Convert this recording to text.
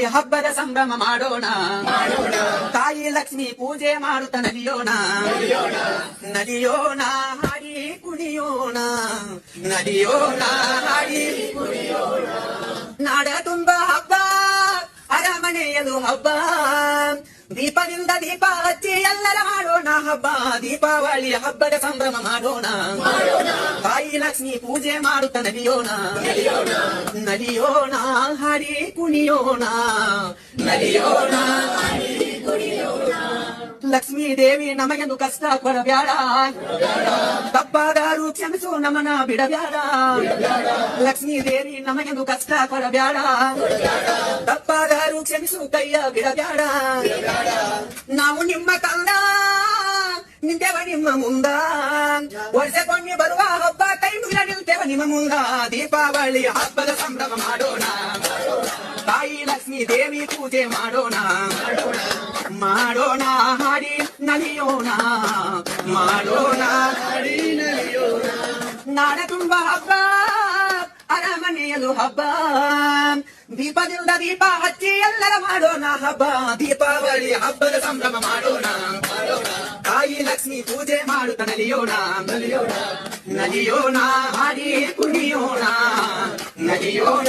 ಹಬ್ಬದ ಸಂಭ್ರಮ ಮಾಡೋಣ ತಾಯಿ ಲಕ್ಷ್ಮಿ ಪೂಜೆ ಮಾಡುತ್ತ ನಲಿಯೋಣ ನಲಿಯೋಣ ಹಾಡಿ ಕುಣಿಯೋಣ ನಲಿಯೋಣ ಹಾಡಿ ನಾಡ ತುಂಬ ಹಬ್ಬ ಅರಮನೆಯಲು ಹಬ್ಬ ದೀಪದಿಂದ ದೀಪ ಹಚ್ಚಿ ಎಲ್ಲರ ಮಾಡೋಣ ಹಬ್ಬ ದೀಪಾವಳಿ ಹಬ್ಬದ ಸಂಭ್ರಮ ಮಾಡೋಣ ತಾಯಿ ಲಕ್ಷ್ಮಿ ಪೂಜೆ ಮಾಡುತ್ತ ನಲಿಯೋಣ ನಲಿಯೋಣ ಹಾಡಿ ಕುಣಿಯೋಣ ನಲಿಯೋಣ ಲಕ್ಷ್ಮೀ ದೇವಿ ನಮಗೆಂದು ಕಷ್ಟ ಕೊಡಬ್ಯಾಡ ತಪ್ಪಾದರೂ ಕ್ಷಮಿಸು ನಮನ ಬಿಡಬ್ಯಾಡ ಲಕ್ಷ್ಮೀ ದೇವಿ ನಮಗೆಂದು ಕಷ್ಟ ಕೊಡಬ್ಯಾಡ ತಪ್ಪಾದರೂ ಕ್ಷಮಿಸು ಕೈಯ ಬಿಡಬ್ಯಾಡ ನಾವು ನಿಮ್ಮ ಕಂದ ನಿಂತೇವ ನಿಮ್ಮ ಮುಂದ ವರ್ಷಕ್ಕೊಮ್ಮೆ ಬರುವ ಹಬ್ಬ ಕೈ ಮುಗಿದ ನಿಲ್ತೇವ ನಿಮ್ಮ ಮುಂದ ದೀಪಾವಳಿ ಹಬ್ಬದ ಸಂಭ್ರಮ ಮಾಡೋಣ ತಾಯಿ ಲಕ್ಷ್ಮೀ ದೇವಿ ಪೂಜೆ ಮಾಡೋಣ ಮಾಡೋಣ ಹಾಡಿ ನಲಿಯೋಣ ಮಾಡೋಣ ಹಾಡಿ ನಲಿಯೋಣ ನಾಡ ತುಂಬ ಹಬ್ಬ ಅರಮನೆಯಲು ಹಬ್ಬ ದೀಪದಿಂದ ದೀಪ ಹಚ್ಚಿ ಎಲ್ಲರ ಮಾಡೋಣ ಹಬ್ಬ ದೀಪಾವಳಿ ಹಬ್ಬದ ಸಂಭ್ರಮ ಮಾಡೋಣ ತಾಯಿ ಲಕ್ಷ್ಮಿ ಪೂಜೆ ಮಾಡುತ್ತ ನಲಿಯೋಣ ನಲಿಯೋಣ ಹಾಡಿ ಕುಣಿಯೋಣ ನಲಿಯೋಣ